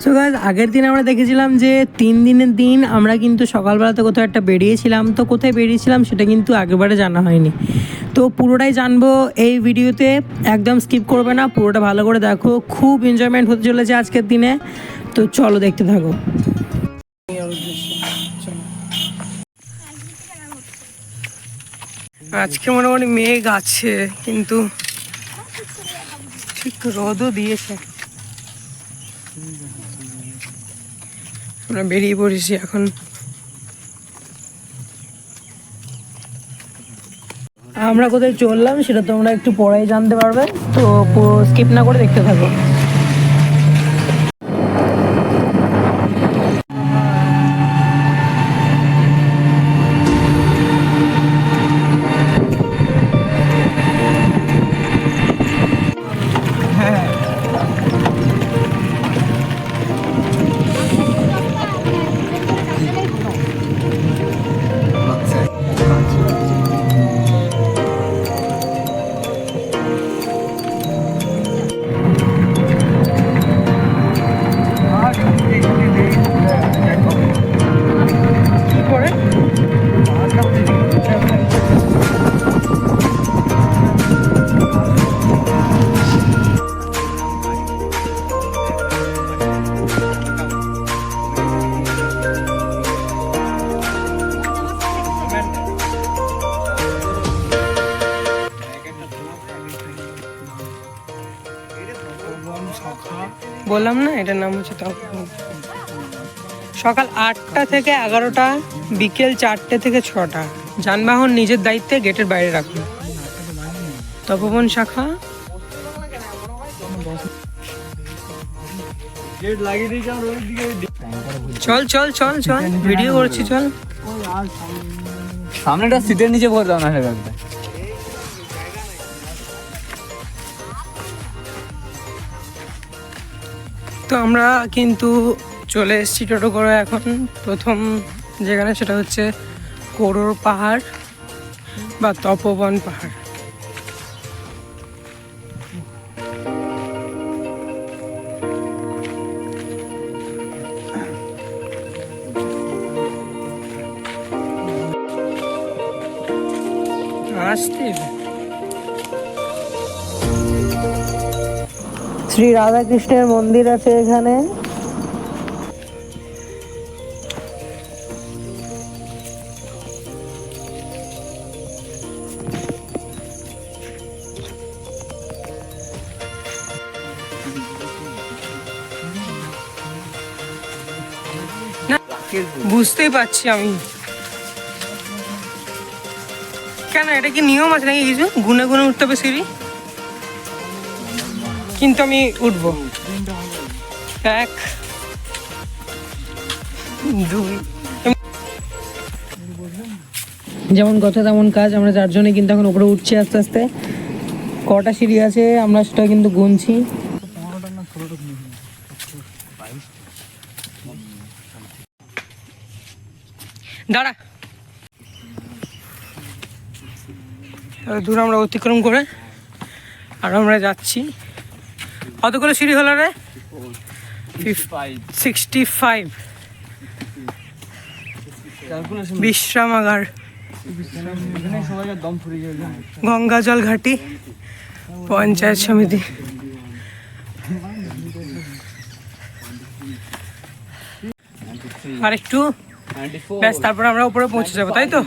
So guys, আগের দিন আমরা দেখেছিলাম যে 3 দিনের দিন আমরা কিন্তু সকালবেলাতে কোথাও একটা বেরিয়েছিলাম। তো কোথায় বেরিয়েছিলাম সেটা কিন্তু আগেরবারে জানা হয়নি। তো পুরোটাই জানবো এই ভিডিওতে, একদম স্কিপ করবে না, পুরোটা ভালো করে দেখো। খুব এনজয়মেন্ট হতে চলেছে আজকের দিনে, তো চলো দেখতে থাকো। আজকে মোটামুটি মেঘ আছে, কিন্তু ঠিক রোদও দিয়েছে। আমরা বেরিয়ে পড়েছি এখন। আমরা কোথায় চললাম সেটা তোমরা একটু পরেই জানতে পারবে, তো স্কিপ না করে দেখতে থাকো। বললাম না, এটার নাম হচ্ছে তপবন। সকাল 8টা থেকে 11টা, বিকেল 4টে থেকে 6টা। যানবাহন নিজের দায়িত্বে গেটের বাইরে রাখুন। তপবন শাখা। চল চল চল চল, ভিডিও করছি, চল। সামনেটা সিটের নিচে ভরে দাও না ব্যাগটা। তো আমরা কিন্তু চলে এসেছি টোটো করে এখন। প্রথম যেখানে সেটা হচ্ছে কোরোর পাহাড় বা তপবন পাহাড়। আসতে শ্রী রাধাকৃষ্ণের মন্দির আছে এখানে। বুঝতেই পারছি আমি, কেন এটা কি নিয়ম আছে নাকি কিছু গুনে গুনে উঠতে হবে সিঁড়ি? কিন্তু আমি উঠবো। 1 2। যেমন কথা তেমন কাজ, আমরা 4 জনে কিন্তু এখন উপরে উঠছি আস্তে আস্তে। কটা সিঁড়ি আছে আমরা সেটা কিন্তু গুনছি। দাঁড়া, দূর আমরা অতিক্রম করে আর আমরা যাচ্ছি। কতগুলো সিঁড়ি হলো রে? 65। বিশ্রামাগার, গঙ্গাজল ঘাটি, পঞ্চায়েত সমিতি। আর একটু ব্যাস, তারপর আমরা উপরে পৌঁছে যাবো, তাই তো?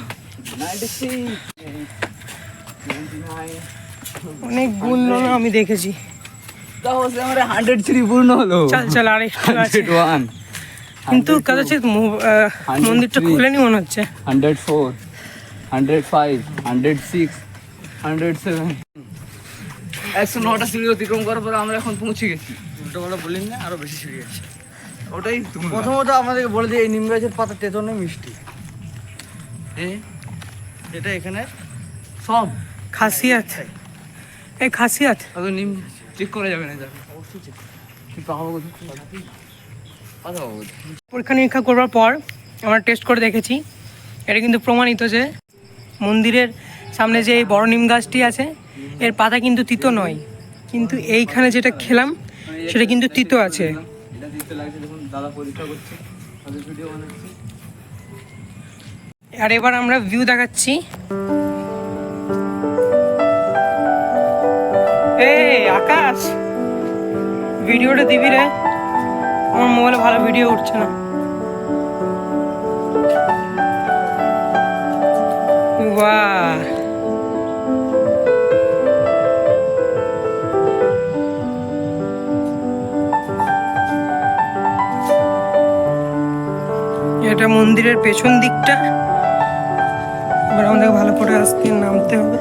অনেক গুনলো না, আমি দেখেছি। 100 সিঁড়ি পূর্ণ হলো। চল চল, আর একটু আছে। কিন্তু কাছাকাছি মন্দিরটা খুলেনি মনে হচ্ছে। 104, 105, 106, 107। 109টা সিঁড়ি অতিক্রম করার পর আমরা এখন পৌঁছে গেছি। উল্টোপাল্টা বলিস না, আরো বেশি সিঁড়ি আছে। ওটাই প্রথমত আমাদেরকে বলে দিয়ে এই নিম গাছের পাতা তেতো নেই, মিষ্টি। এটা এখানে সব খাসিয়াত, এই খাসিয়াত। নিম চেক করা যাবে না, যাবে অবশ্যই চেক। পরীক্ষা নিরীক্ষা করবার পর আমরা টেস্ট করে দেখেছি, এটা কিন্তু প্রমাণিত যে মন্দিরের সামনে যে এই বড় নিম গাছটি আছে এর পাতা কিন্তু তিতো নয়, কিন্তু এইখানে যেটা খেলাম সেটা কিন্তু তিতো আছে। দেখতে লাগছে, দেখুন দাদা পরীক্ষা করছে, তাদের ভিডিও বানাচ্ছি। আর এবার আমরা ভিউ দেখাচ্ছি। এই আকাশ, ভিডিওটা দিবি রে, আমার মোবাইলে ভালো ভিডিও উঠছে না। বাহ, এটা মন্দিরের পেছন দিকটা। এবার আমাদের ভালো করে আস্তে নামতে হবে।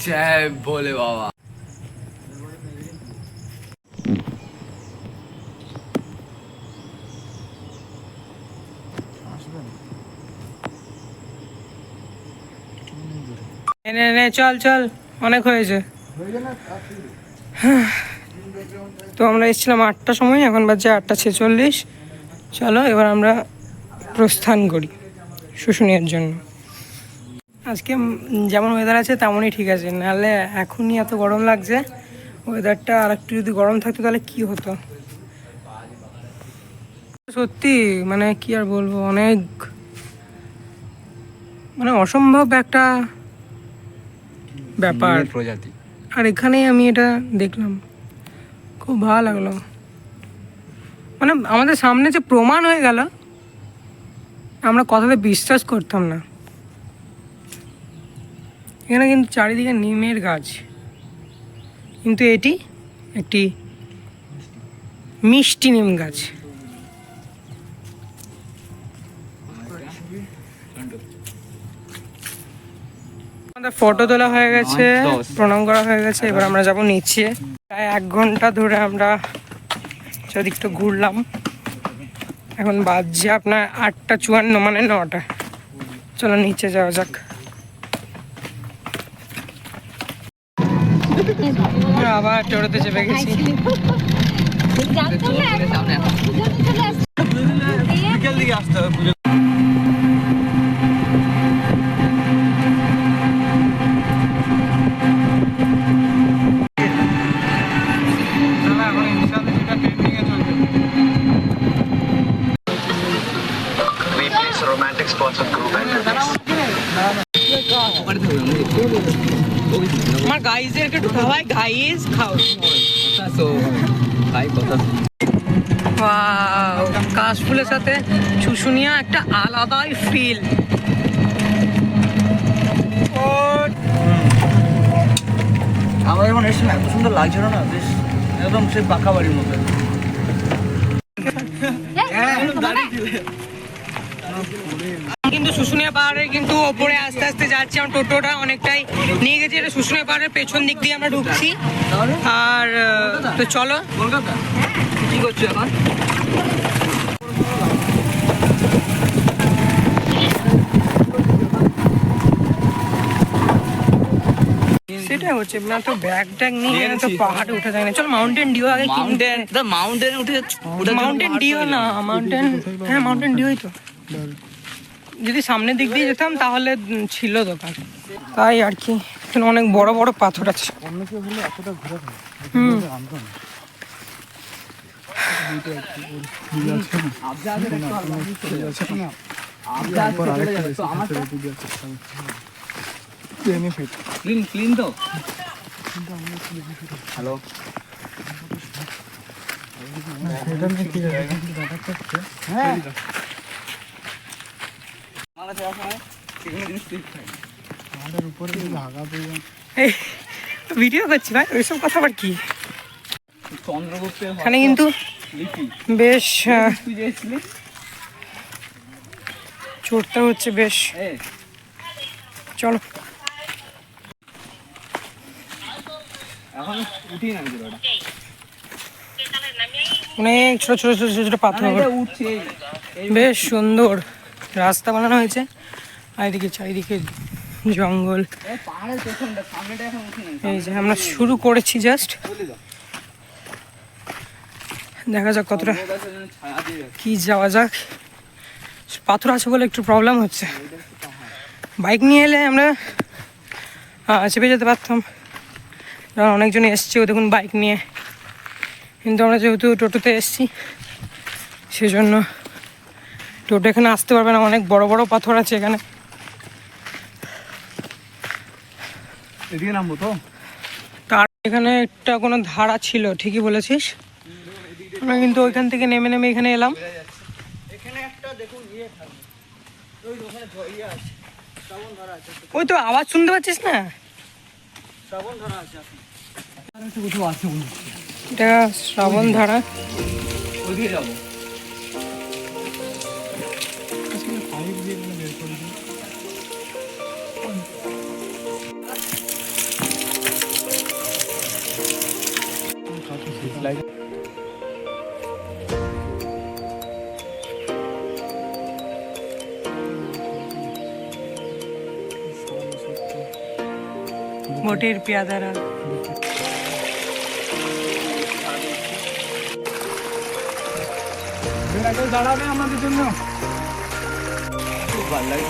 জয় ভোলে বাবা। নে নে চল চল, অনেক হয়েছে। তো আমরা এসেছিলাম 8টার সময়, এখন বাজে 8:46। চলো এবার আমরা প্রস্থান করি শুশুনিয়ার জন্য। আজকে যেমন ওয়েদার আছে তেমনই ঠিক আছে, নাহলে এখনই এত গরম লাগছে। ওয়েদারটা আর একটু যদি গরম থাকতো তাহলে কি হতো। সত্যি মানে কি আর বলবো, অনেক মানে অসম্ভব একটা ব্যাপার প্রজাতি। আর এখানেই আমি এটা দেখলাম, খুব ভালো লাগলো। মানে আমাদের সামনে যে প্রমাণ হয়ে গেল, আমরা কথাতে বিশ্বাস করতাম না। এখানে কিন্তু চারিদিকে নিমের গাছ, কিন্তু এটি একটি মিষ্টি নিম গাছ। আমাদের ফটো তোলা হয়ে গেছে, প্রণাম করা হয়ে গেছে। এবার আমরা যাব নিচে। প্রায় 1 ঘন্টা ধরে আমরা চারদিকটা ঘুরলাম। এখন বাজছে আপনার 8:54, মানে 9টা। চলো নিচে যাওয়া যাক। আবার টোটোতে চেপে গেছি। বিকেল দিকে আসতে হবে পুজো। romantic spots of group activities. আমার গাইজেরকে একটু খাওয়াই, গাইজ খাও। ওয়াও, কাশফুলের সাথে শুশুনিয়া একটা আলাদাই ফিল। আমরা যখন এসেছিলাম এত সুন্দর লাগছিল না, বেশ একদম সেই পাকা বাড়ির মতো। কিন্তু শুশুনিয়া পাহাড়ের কিন্তু ওপরে আস্তে আস্তে যাচ্ছি। আমার টোটোটা অনেকটাই নিয়ে গেছে, এটা শুশুনিয়া পাহাড়ের পেছন দিক দিয়ে আমরা ঢুকছি। আর তো চলো। কলকাতা কি করছো এখন? সেটা হচ্ছে না, তো ব্যাগ ট্যাগ নিয়ে তো পাহাড়ে উঠে যায় না। চল মাউন্টেন ডিউ আগে কিনতে। মাউন্টেন উঠে মাউন্টেন ডিউ না, মাউন্টেন, হ্যাঁ মাউন্টেন ডিউই তো। যদি সামনের দিক দিয়ে যেতাম তাহলে ছিল দোকান, তাই আর কি। এখানে অনেক বড় বড় পাথর আছে। ক্লিন তো। হ্যালো, ভিডিও করছি ভাই, ওইসব কথা আবার কি। চন্দ্রগুপ্তের এখানে কিন্তু বেশ চড়তে হচ্ছে বেশ। চলো এখন উঠি না ভিডিওটা। অনেক ছোট ছোট ছোট ছোট পাথর, উঠছে বেশ সুন্দর রাস্তা বানানো হয়েছে। আর এদিকে চারিদিকে জঙ্গল। পাহাড়ের পেছনটা, সামনেটা এখন উঠি না। এই যে আমরা শুরু করেছি জাস্ট। দেখা যাক কতটা ছায়া দিয়ে কি যাওয়া যাক। পাথর আছে বলে একটু প্রবলেম হচ্ছে। বাইক নিয়ে এলে আমরা চেপে যেতে পারতাম, কারণ অনেকজন এসছে ও দেখুন বাইক নিয়ে, কিন্তু আমরা যেহেতু টোটোতে এসছি সেজন্য টোটো এখানে আসতে পারবে না, অনেক বড় বড় পাথর আছে এখানে। এদিকে নামবো তো? তার এখানে একটা কোনো ধারা ছিল, ঠিকই বলেছিস। আমরা কিন্তু ওইখান থেকে নেমে নেমে এখানে এলাম। ওই তো আওয়াজ শুনতে পাচ্ছিস না? কোথাও আছে মনে হচ্ছে। এটা শ্রাবণ ধারা। ওইদিকে যাবো। মোটির পেয়াদারা। দাঁড়াবে আমাদের জন্য, খুব ভালো লাগে।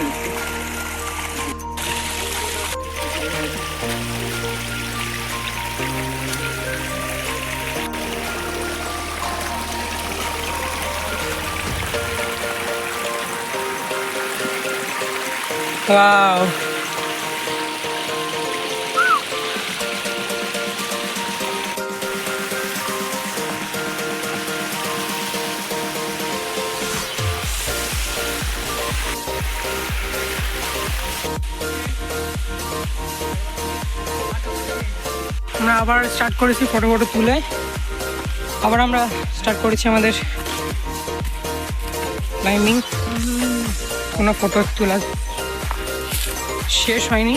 ওয়াও, আমরা আবার স্টার্ট করেছি ফটো ফটো তুলে, আবার আমরা স্টার্ট করেছি আমাদের ক্লাইম্বিং। কোনো ফটো তোলা শেষ হয়নি,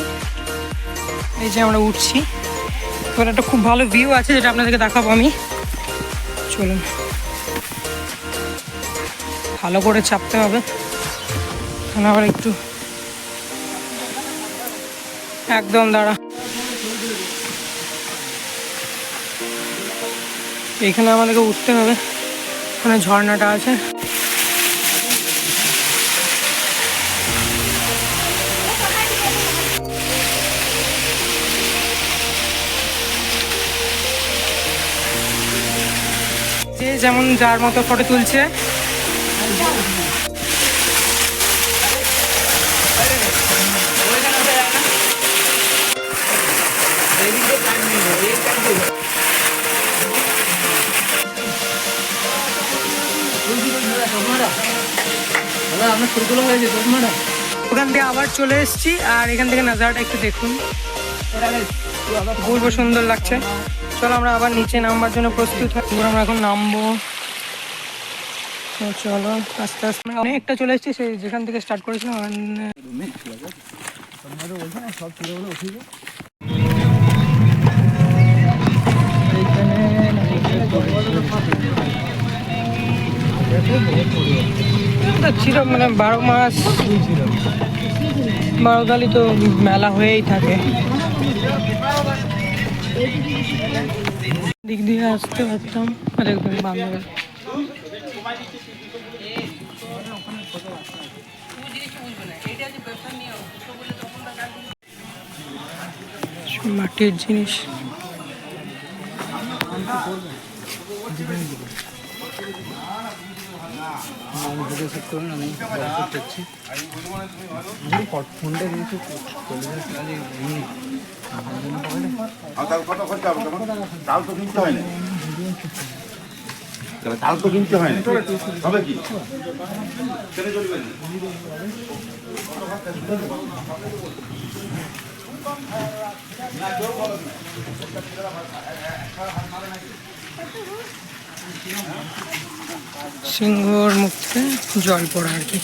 এই যে আমরা উঠছি। এবার একটা খুব ভালো ভিউ আছে যেটা আপনাদেরকে দেখাবো আমি। চলুন, ভালো করে চাপতে হবে, কারণ আবার একটু একদম দাঁড়া। এখানে আমাদেরকে উঠতে হবে, ওখানে ঝর্ণাটা আছে। যে যেমন যার মতো ফটো তুলছে। আপনার ছবিগুলো হয়েছে চশমাটা? ওখান থেকে আবার চলে এসেছি, আর এখান থেকে নাজারাটা একটু দেখুন, অপূর্ব সুন্দর লাগছে। চলো আমরা আবার নিচে নামবার জন্য প্রস্তুত হই। আমরা এখন নামবো, তো চলো আস্তে আস্তে। আমরা অনেকটা চলে এসেছি, সেই যেখান থেকে স্টার্ট করেছিলাম ওখানে। সব ছেলেগুলো উঠিয়ে ছিল মানে 12 মাস 12 কালই তো মেলা হয়েই থাকে। দিক দিয়ে আসতে পারতাম, আর একদম বাংলা মাটির জিনিস। ফোনটা দিয়েছি তাল তো কিনতে হয় না, তাল তো কিনতে হয় না, তবে কি চলবে না। সিংহর মুখ থেকে জল পড়া আর কি।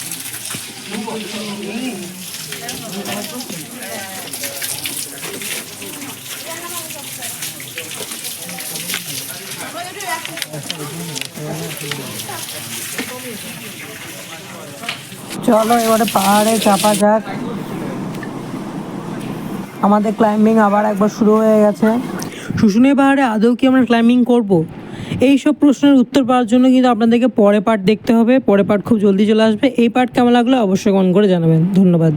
চলো এবারে পাহাড়ে চাপা যাক। আমাদের ক্লাইম্বিং আবার একবার শুরু হয়ে গেছে। শুশুনিয়া পাহাড়ে আদৌ কি আমরা ক্লাইম্বিং করব? এই সব প্রশ্নের উত্তর পাওয়ার জন্য কিন্তু আপনাদেরকে পরে পার্ট দেখতে হবে। পরে পার্ট খুব জলদি চলে আসবে। এই পার্ট কেমন লাগলো অবশ্যই কমেন্ট করে জানাবেন। ধন্যবাদ।